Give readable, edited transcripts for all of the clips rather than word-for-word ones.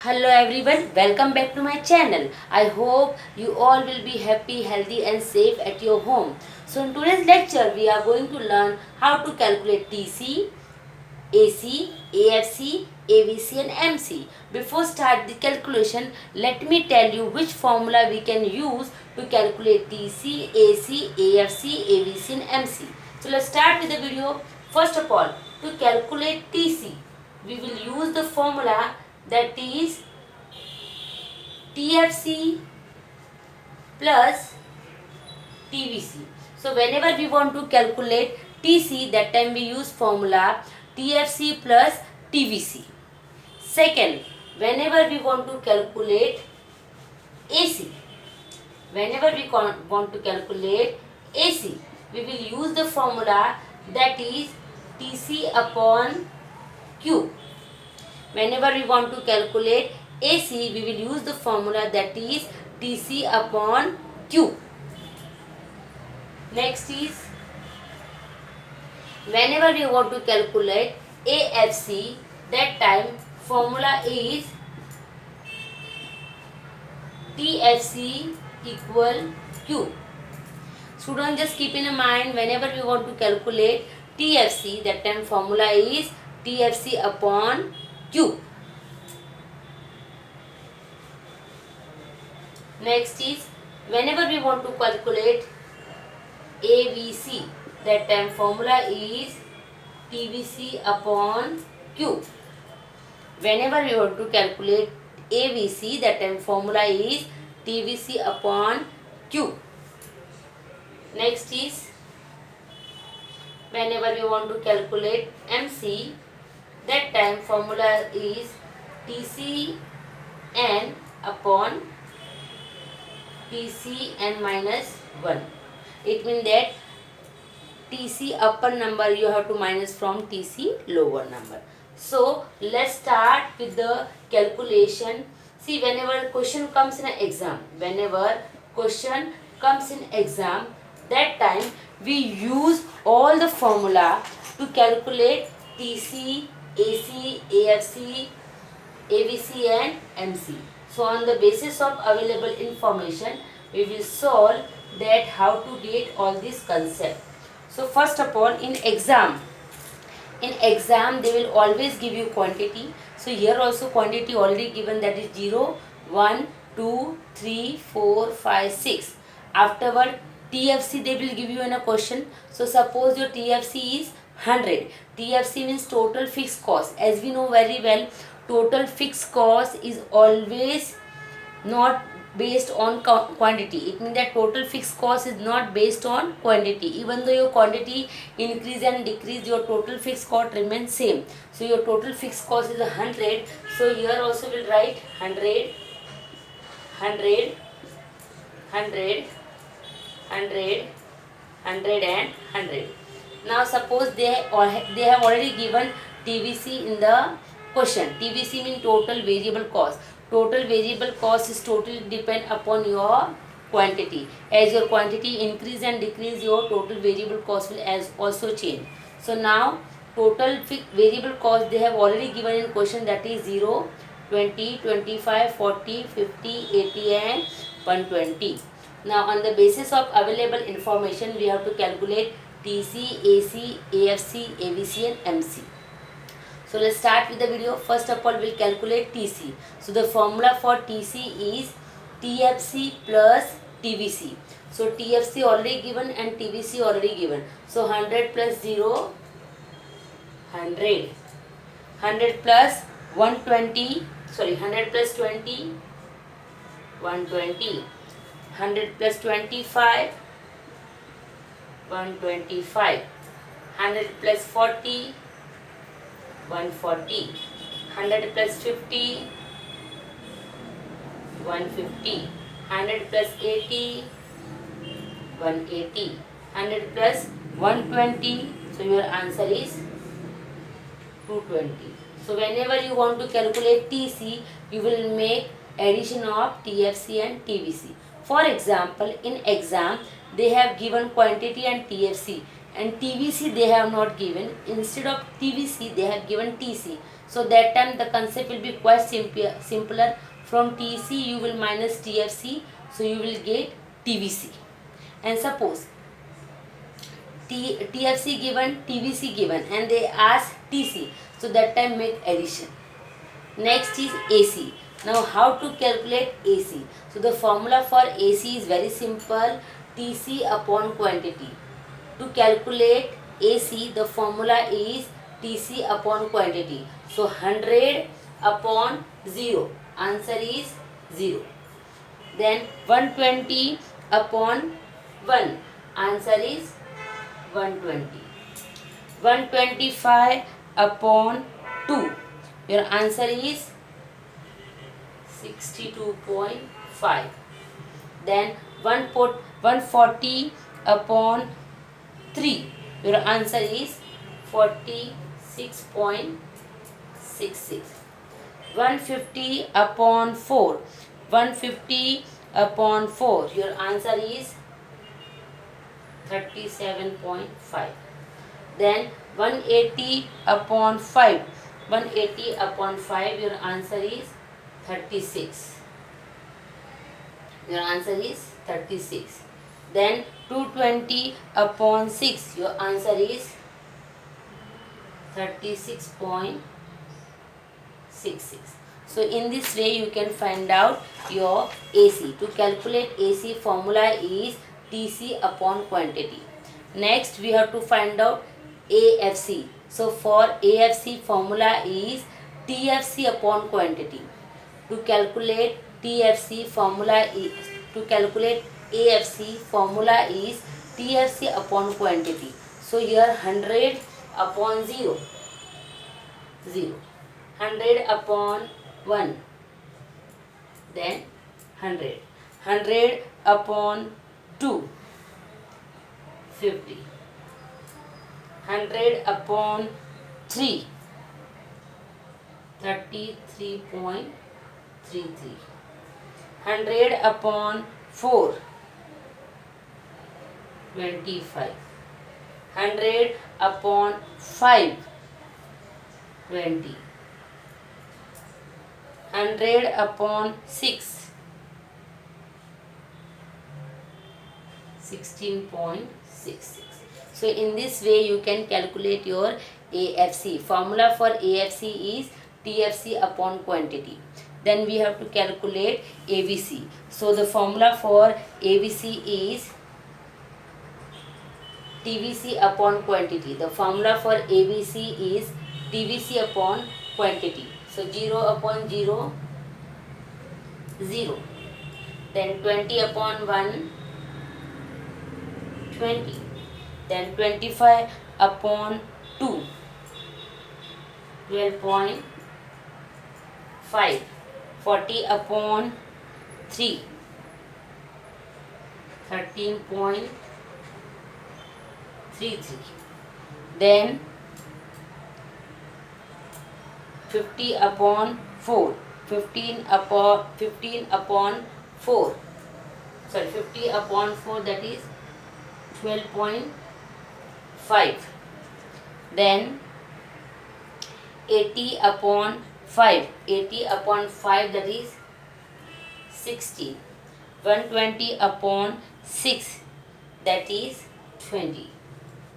Hello everyone, welcome back to my channel. I hope you all will be happy, healthy and safe at your home. So in today's lecture, we are going to learn how to calculate TC, AC, AFC, AVC and MC. Before start the calculation, let me tell you which formula we can use to calculate TC, AC, AFC, AVC and MC. So let's start with the video. First of all, to calculate TC, we will use the formula that is TFC plus TVC. So whenever we want to calculate TC, that time we use formula TFC plus TVC. Second, whenever we want to calculate AC, we will use the formula that is TC upon Q. Whenever we want to calculate AC, we will use the formula that is TC upon Q. Next is, whenever we want to calculate AFC, that time formula is TFC equal Q. Students, just keep in mind, whenever we want to calculate TFC, that time formula is TFC upon Q. Next is, whenever we want to calculate AVC, that time formula is TVC upon Q. Whenever we want to calculate AVC, that time formula is TVC upon Q. Next is, whenever we want to calculate MC, that time formula is TCN upon TCN minus 1. It means that TC upper number you have to minus from TC lower number. So let's start with the calculation. See, whenever question comes in an exam, that time we use all the formula to calculate TC, AC, AFC, AVC and MC. So on the basis of available information, we will solve that how to get all this concept. So first of all, in exam they will always give you quantity. So here also quantity already given, that is 0, 1, 2, 3, 4, 5, 6. Afterward TFC they will give you in a question. So suppose your TFC is 100. TFC means total fixed cost. As we know very well, total fixed cost is always not based on quantity. It means that total fixed cost is not based on quantity. Even though your quantity increase and decrease, your total fixed cost remains same. So your total fixed cost is 100. So here also we'll write 100, 100, 100, 100, 100 and 100. Now suppose they have already given TVC in the question. TVC means total variable cost. Total variable cost is totally depend upon your quantity. As your quantity increase and decrease, your total variable cost will also change. So now total variable cost they have already given in question, that is 0, 20, 25, 40, 50, 80 and 120. Now on the basis of available information, we have to calculate TC, AC, AFC, AVC and MC. So let's start with the video. First of all, we'll calculate TC. So the formula for TC is TFC plus TVC. So TFC already given and TVC already given. So 100 plus 0, 100. 100 plus 120, 100 plus 20, 120. 100 plus 25, 125. 100 plus 40, 140. 100 plus 50, 150. 100 plus 80, 180. 100 plus 120. So your answer is 220. So whenever you want to calculate TC, you will make addition of TFC and TVC. For example, in exam they have given quantity and TFC, and TVC they have not given. Instead of TVC they have given TC. So that time the concept will be quite simpler. From TC you will minus TFC, so you will get TVC. And suppose TFC given, TVC given, and they ask TC, so that time make addition. Next is AC. Now how to calculate AC? So the formula for AC is very simple, TC upon quantity. To calculate AC, the formula is TC upon quantity. So 100 upon 0, answer is 0. Then 120 upon 1, answer is 120. 125 upon 2, your answer is 62.5. Then 140 upon 3, your answer is 46.66. 150 upon 4, 150 upon 4, your answer is 37.5. Then 180 upon 5, 180 upon 5, your answer is 36. Your answer is 36. Then 220 upon 6, your answer is 36.66. So in this way you can find out your AC. To calculate AC, formula is TC upon quantity. Next we have to find out AFC. So for AFC, formula is TFC upon quantity. To calculate TFC, formula is AFC, formula is TFC upon quantity. So here 100 upon 0, 100 upon 1, then 100. 100 upon 2, 50. 100 upon 3, 33.33. 100 upon 4, 25. 100 upon 5, 20. 100 upon 6, 16.66. So in this way you can calculate your AFC. Formula for AFC is TFC upon quantity. Then we have to calculate ABC. So the formula for ABC is TVC upon quantity. The formula for ABC is TVC upon quantity. So 0 upon 0, 0. Then 20 upon 1, 20. Then 25 upon 2, 12.5. 40 upon 3, 13.33. Then 50 upon 4, 15 upon 4, sorry, 50 upon 4, that is 12.5. Then 80 upon 5, 80 upon 5, that is 60. 120 upon 6, that is 20.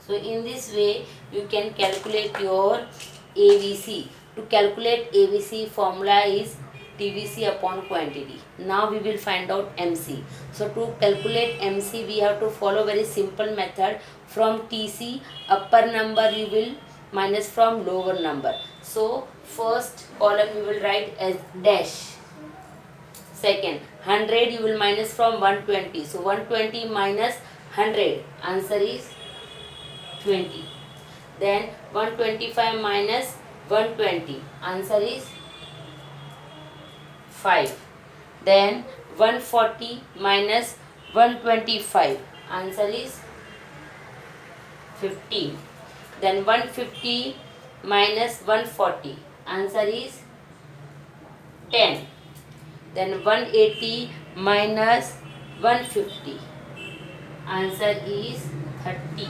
So in this way you can calculate your ABC. To calculate ABC, formula is TVC upon quantity. Now we will find out MC. So to calculate MC we have to follow very simple method. From TC, upper number you will minus from lower number. So first column you will write as dash. Second, 100 you will minus from 120. So 120 minus 100, answer is 20. Then 125 minus 120, answer is 5. Then 140 minus 125, answer is 15. Then 150 minus 140, answer is 10. Then 180 minus 150, answer is 30.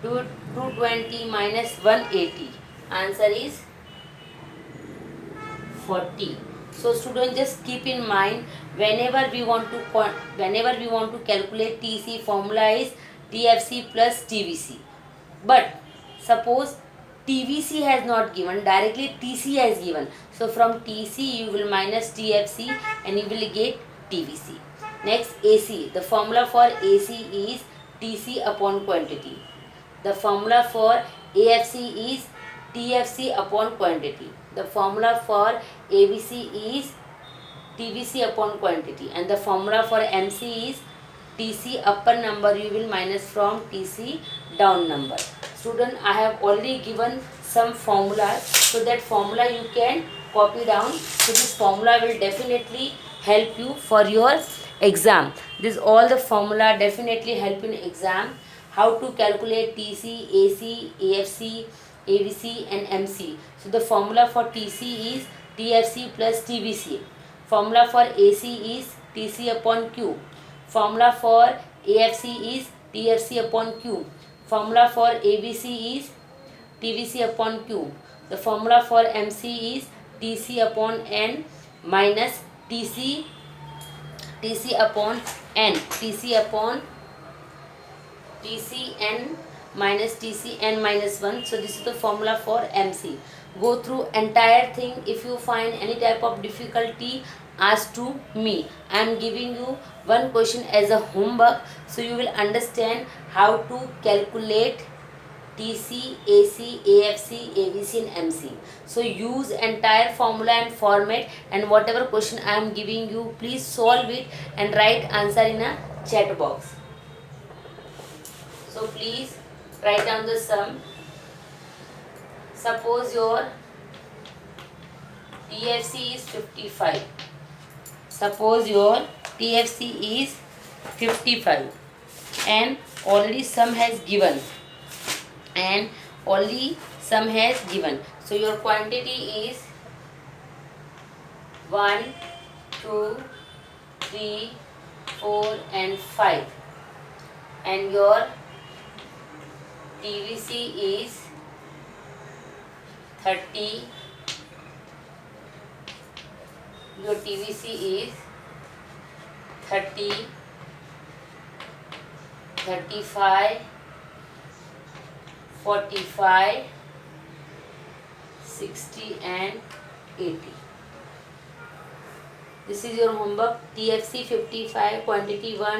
220 minus 180, answer is 40. So student, just keep in mind, whenever we want to calculate TC, formula is TFC plus TVC. But suppose TVC has not given, directly TC has given. So from TC you will minus TFC and you will get TVC. Next, AC. The formula for AC is TC upon quantity. The formula for AFC is TFC upon quantity. The formula for ABC is TVC upon quantity, and the formula for MC is TC upper number you will minus from TC down number. Student, I have already given some formulas, so that formula you can copy down. So this formula will definitely help you for your exam. This all the formula definitely help in exam. How to calculate TC, AC, AFC, AVC and MC. So the formula for TC is TFC plus TVC. Formula for AC is TC upon Q. Formula for AFC is TFC upon Q. Formula for ABC is TVC upon Q. The formula for MC is TC upon N minus TC upon N. TCN minus TCN minus 1. So this is the formula for MC. Go through entire thing. If you find any type of difficulty, ask to me. I am giving you one question as a homework, so you will understand how to calculate TC, AC, AFC, AVC and MC. So use entire formula and format, and whatever question I am giving you, please solve it and write answer in a chat box. So please write down the sum. Suppose your TFC is 55. Suppose your TFC is 55 and already sum has given. So your quantity is 1, 2, 3, 4 and 5, and your TVC is 30. Your TVC is 30, 35, 45, 60 and 80. This is your homework. TFC 55, quantity 1.